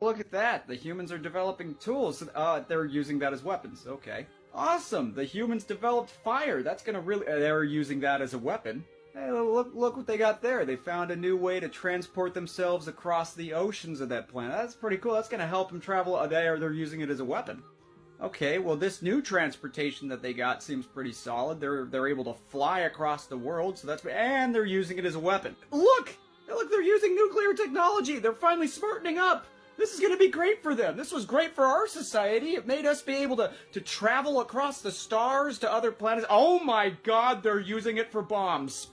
Look at that. The humans are developing tools. They're using that as weapons. Okay. Awesome. The humans developed fire. That's gonna really... they're using that as a weapon. Hey, look what they got there. They found a new way to transport themselves across the oceans of that planet. That's pretty cool. That's gonna help them travel. They're using it as a weapon. Okay, well, this new transportation that they got seems pretty solid. They're able to fly across the world, so that's... and they're using it as a weapon. Look! Look, they're using nuclear technology! They're finally smartening up! This is gonna be great for them! This was great for our society! It made us be able to travel across the stars to other planets. Oh my god, they're using it for bombs!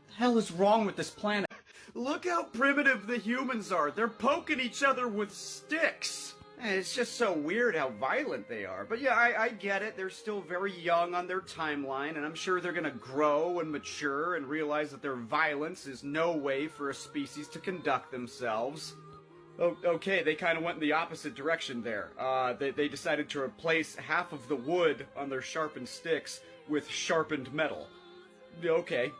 What the hell is wrong with this planet? Look how primitive the humans are! They're poking each other with sticks! It's just so weird how violent they are. But yeah, I get it. They're still very young on their timeline, and I'm sure they're gonna grow and mature and realize that their violence is no way for a species to conduct themselves. Oh, okay, they kind of went in the opposite direction there. They decided to replace half of the wood on their sharpened sticks with sharpened metal. Okay.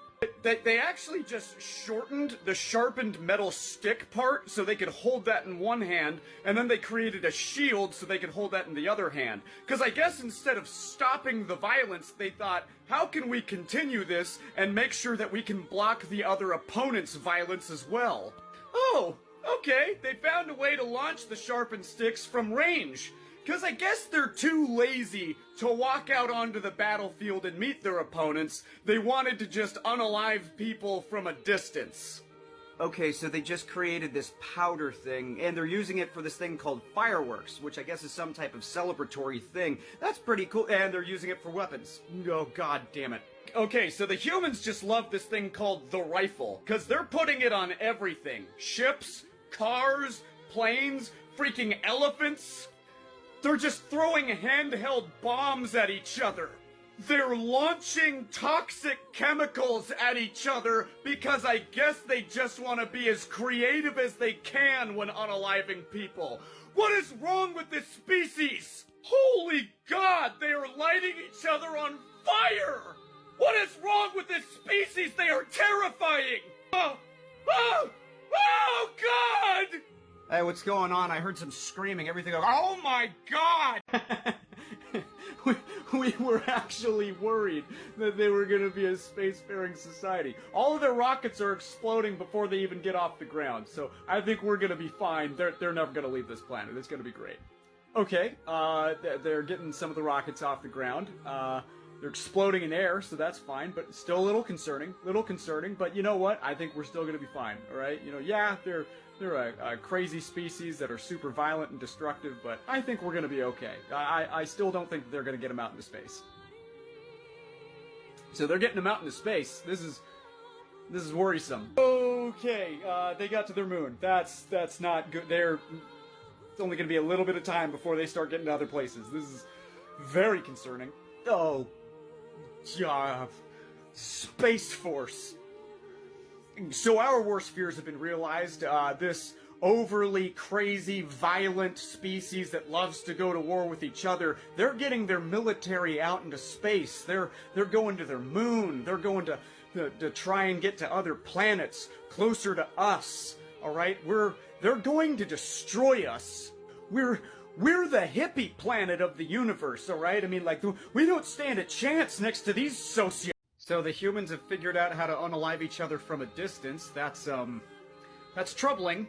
They actually just shortened the sharpened metal stick part so they could hold that in one hand, and then they created a shield so they could hold that in the other hand. Because I guess instead of stopping the violence, they thought, how can we continue this and make sure that we can block the other opponent's violence as well? Oh, okay, they found a way to launch the sharpened sticks from range. Because I guess they're too lazy to walk out onto the battlefield and meet their opponents. They wanted to just unalive people from a distance. Okay, so they just created this powder thing, and they're using it for this thing called fireworks, which I guess is some type of celebratory thing. That's pretty cool, and they're using it for weapons. Oh, god damn it. Okay, so the humans just love this thing called the rifle, because they're putting it on everything. Ships, cars, planes, freaking elephants. They're just throwing handheld bombs at each other. They're launching toxic chemicals at each other because I guess they just want to be as creative as they can when unaliving people. What is wrong with this species? Holy God, they are lighting each other on fire! What is wrong with this species? They are terrifying! Oh God! Hey, what's going on? I heard some screaming, everything. Oh my god! we were actually worried that they were going to be a spacefaring society. All of their rockets are exploding before they even get off the ground, so I think we're going to be fine. They're never going to leave this planet. It's going to be great. Okay, they're getting some of the rockets off the ground. They're exploding in air, so that's fine, but still a little concerning, but you know what? I think we're still going to be fine, alright? You know, yeah, they're a crazy species that are super violent and destructive, but I think we're going to be okay. I still don't think they're going to get them out into space. So they're getting them out into space. This is worrisome. Okay, they got to their moon. That's not good. It's only going to be a little bit of time before they start getting to other places. This is very concerning. Oh, Space Force. So our worst fears have been realized. This overly crazy, violent species that loves to go to war with each other, they're getting their military out into space. They're going to their moon. They're going to try and get to other planets closer to us. All right, they're going to destroy us. We're the hippie planet of the universe. All right, I mean, like, we don't stand a chance next to these sociopaths. So the humans have figured out how to unalive each other from a distance. That's troubling.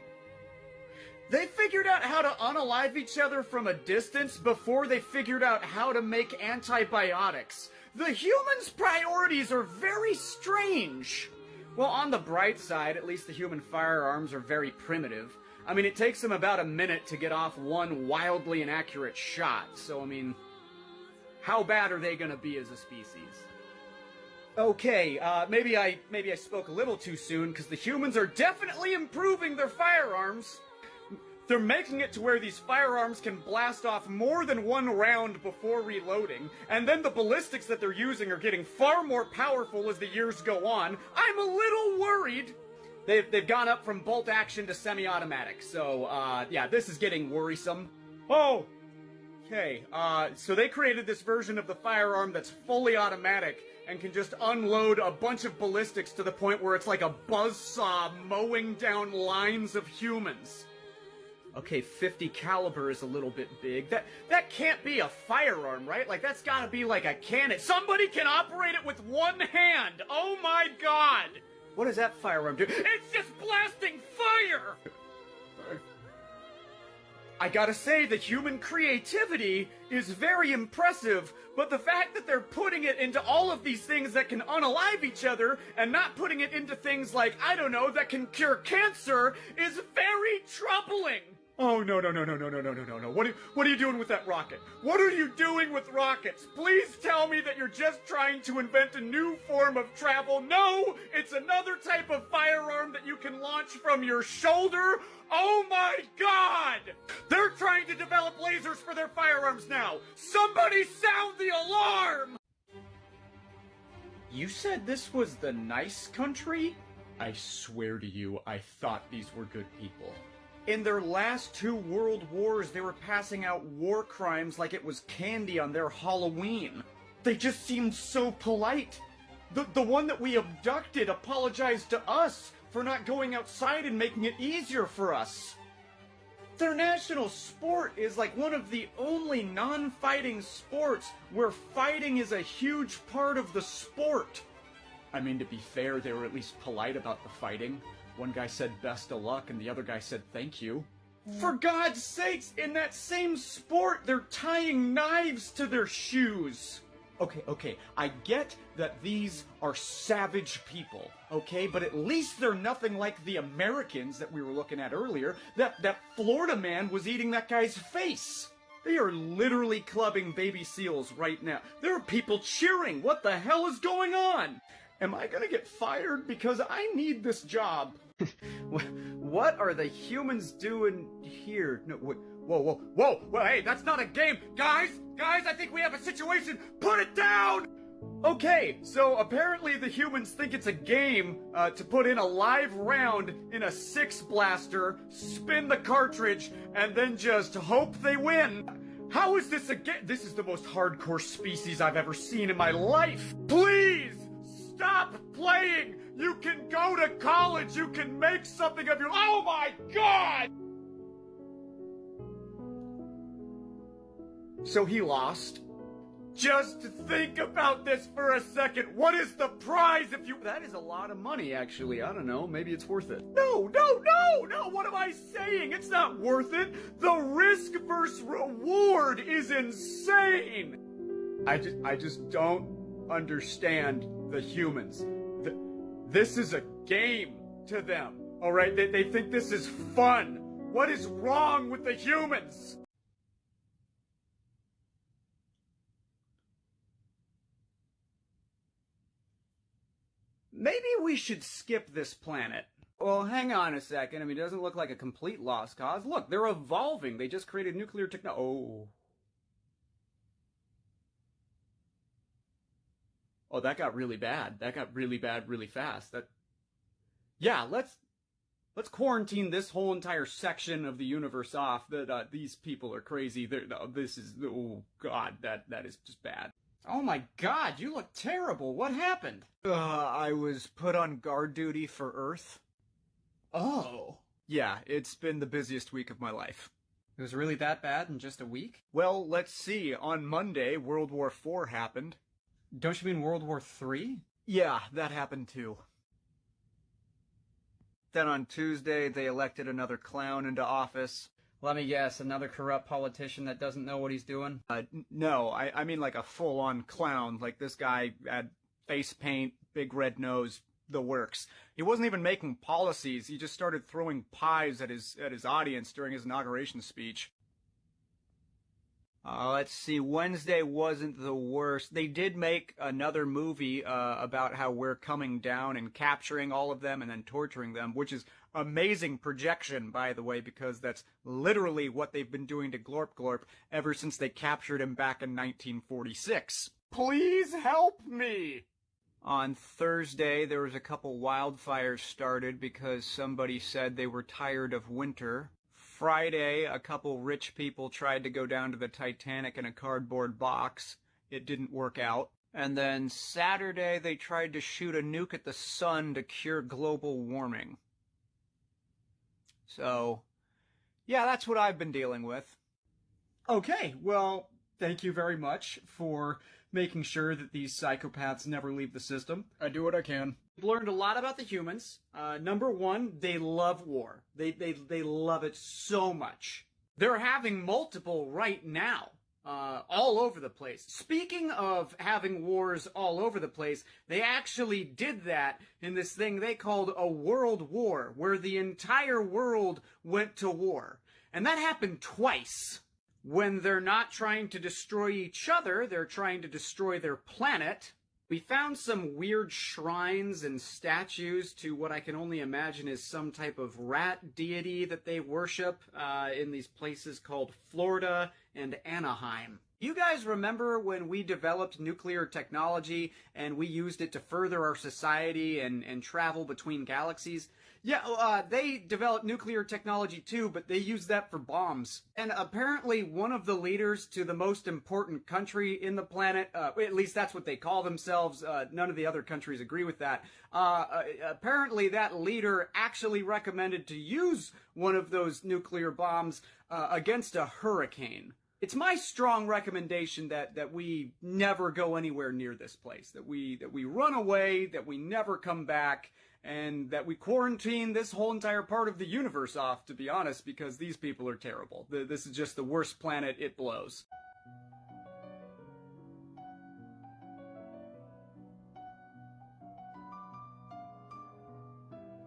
They figured out how to unalive each other from a distance before they figured out how to make antibiotics. The humans' priorities are very strange. Well, on the bright side, at least the human firearms are very primitive. I mean, it takes them about a minute to get off one wildly inaccurate shot. So, I mean, how bad are they gonna be as a species? Okay, maybe I spoke a little too soon, because the humans are definitely improving their firearms. They're making it to where these firearms can blast off more than one round before reloading, and then the ballistics that they're using are getting far more powerful as the years go on. I'm a little worried. They've gone up from bolt action to semi-automatic, so, yeah, this is getting worrisome. Oh! Okay, so they created this version of the firearm that's fully automatic and can just unload a bunch of ballistics to the point where it's like a buzzsaw mowing down lines of humans. Okay, 50 caliber is a little bit big. That can't be a firearm, right? Like, that's gotta be like a cannon. Somebody can operate it with one hand! Oh my god! What does that firearm do? It's just blasting fire! I gotta say, the human creativity is very impressive, but the fact that they're putting it into all of these things that can unalive each other and not putting it into things like, I don't know, that can cure cancer is very troubling. Oh, no. What are you doing with that rocket? What are you doing with rockets? Please tell me that you're just trying to invent a new form of travel. No, it's another type of firearm that you can launch from your shoulder. Oh my god! They're trying to develop lasers for their firearms now. Somebody sound the alarm! You said this was the nice country? I swear to you, I thought these were good people. In their last 2 world wars, they were passing out war crimes like it was candy on their Halloween. They just seemed so polite. The one that we abducted apologized to us for not going outside and making it easier for us. Their national sport is like one of the only non-fighting sports where fighting is a huge part of the sport. I mean, to be fair, they were at least polite about the fighting. One guy said best of luck, and the other guy said thank you. For God's sakes, in that same sport, they're tying knives to their shoes. Okay, I get that these are savage people, okay? But at least they're nothing like the Americans that we were looking at earlier. That Florida man was eating that guy's face. They are literally clubbing baby seals right now. There are people cheering. What the hell is going on? Am I gonna get fired? Because I need this job. What are the humans doing here? No, whoa, hey, that's not a game. Guys, I think we have a situation. Put it down! Okay, so apparently the humans think it's a game to put in a live round in a 6 blaster, spin the cartridge, and then just hope they win. How is this a game? This is the most hardcore species I've ever seen in my life. Please! Stop playing! You can go to college! You can make something of your— Oh my god! So he lost. Just think about this for a second. What is the prize if you— That is a lot of money, actually. I don't know. Maybe it's worth it. No! What am I saying? It's not worth it. The risk versus reward is insane. I just don't understand the humans. This is a game to them, all right? They think this is fun. What is wrong with the humans? Maybe we should skip this planet. Well, hang on a second. I mean, it doesn't look like a complete lost cause. Look, they're evolving. They just created nuclear technology. Oh, that got really bad. That got really bad really fast. Yeah, let's quarantine this whole entire section of the universe off. That these people are crazy. Oh god, that is just bad. Oh my god, you look terrible. What happened? I was put on guard duty for Earth. Oh. Yeah, it's been the busiest week of my life. It was really that bad in just a week? Well, let's see. On Monday, World War IV happened. Don't you mean World War III? Yeah, that happened too. Then on Tuesday, they elected another clown into office. Let me guess, another corrupt politician that doesn't know what he's doing? No, I mean like a full-on clown. Like this guy had face paint, big red nose, the works. He wasn't even making policies. He just started throwing pies at his audience during his inauguration speech. Let's see, Wednesday wasn't the worst. They did make another movie about how we're coming down and capturing all of them and then torturing them, which is amazing projection, by the way, because that's literally what they've been doing to Glorp Glorp ever since they captured him back in 1946. Please help me! On Thursday, there was a couple wildfires started because somebody said they were tired of winter. Friday, a couple rich people tried to go down to the Titanic in a cardboard box. It didn't work out. And then Saturday, they tried to shoot a nuke at the sun to cure global warming. So, Yeah, that's what I've been dealing with. Okay, well, thank you very much for making sure that these psychopaths never leave the system. I do what I can. We've learned a lot about the humans. Number one, they love war. They love it so much. They're having multiple right now. All over the place. Speaking of having wars all over the place, they actually did that in this thing they called a world war, where the entire world went to war. And that happened twice. When they're not trying to destroy each other, they're trying to destroy their planet. We found some weird shrines and statues to what I can only imagine is some type of rat deity that they worship in these places called Florida and Anaheim. You guys remember when we developed nuclear technology and we used it to further our society and travel between galaxies? Yeah, they developed nuclear technology too, but they used that for bombs. And apparently one of the leaders to the most important country in the planet, at least that's what they call themselves, none of the other countries agree with that, apparently that leader actually recommended to use one of those nuclear bombs against a hurricane. It's my strong recommendation that we never go anywhere near this place, that we run away, that we never come back, and that we quarantine this whole entire part of the universe off, to be honest, because these people are terrible. This is just the worst planet, it blows.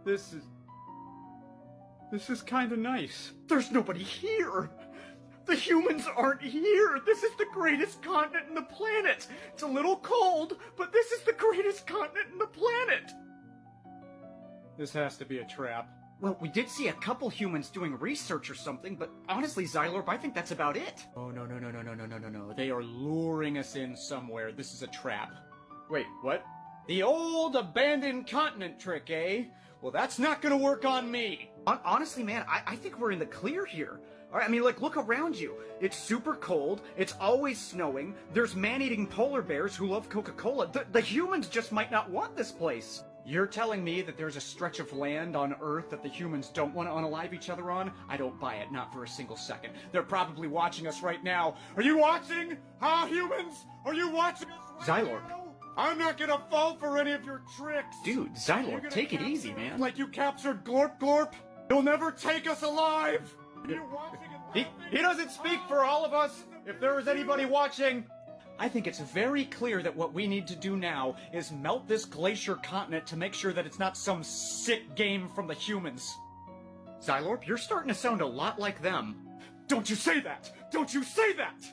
This is kinda nice. There's nobody here! The humans aren't here! This is the greatest continent in the planet! It's a little cold, but this is the greatest continent in the planet! This has to be a trap. Well, we did see a couple humans doing research or something, but honestly, Xylorp, I think that's about it. Oh, no. They are luring us in somewhere. This is a trap. Wait, what? The old abandoned continent trick, eh? Well, that's not gonna work on me. Honestly, man, I think we're in the clear here. All right, I mean, like, look around you. It's super cold. It's always snowing. There's man-eating polar bears who love Coca-Cola. The humans just might not want this place. You're telling me that there's a stretch of land on Earth that the humans don't want to unalive each other on? I don't buy it, not for a single second. They're probably watching us right now. Are you watching? Huh, humans? Are you watching us right Xylorp. Now? I'm not gonna fall for any of your tricks! Dude, Xylorp, take it easy, man. Like you captured Glorp Glorp? You'll never take us alive! He doesn't speak for all of us! If there is anybody watching... I think it's very clear that what we need to do now is melt this glacier continent to make sure that it's not some sick game from the humans. Xylorp, you're starting to sound a lot like them. Don't you say that! Don't you say that!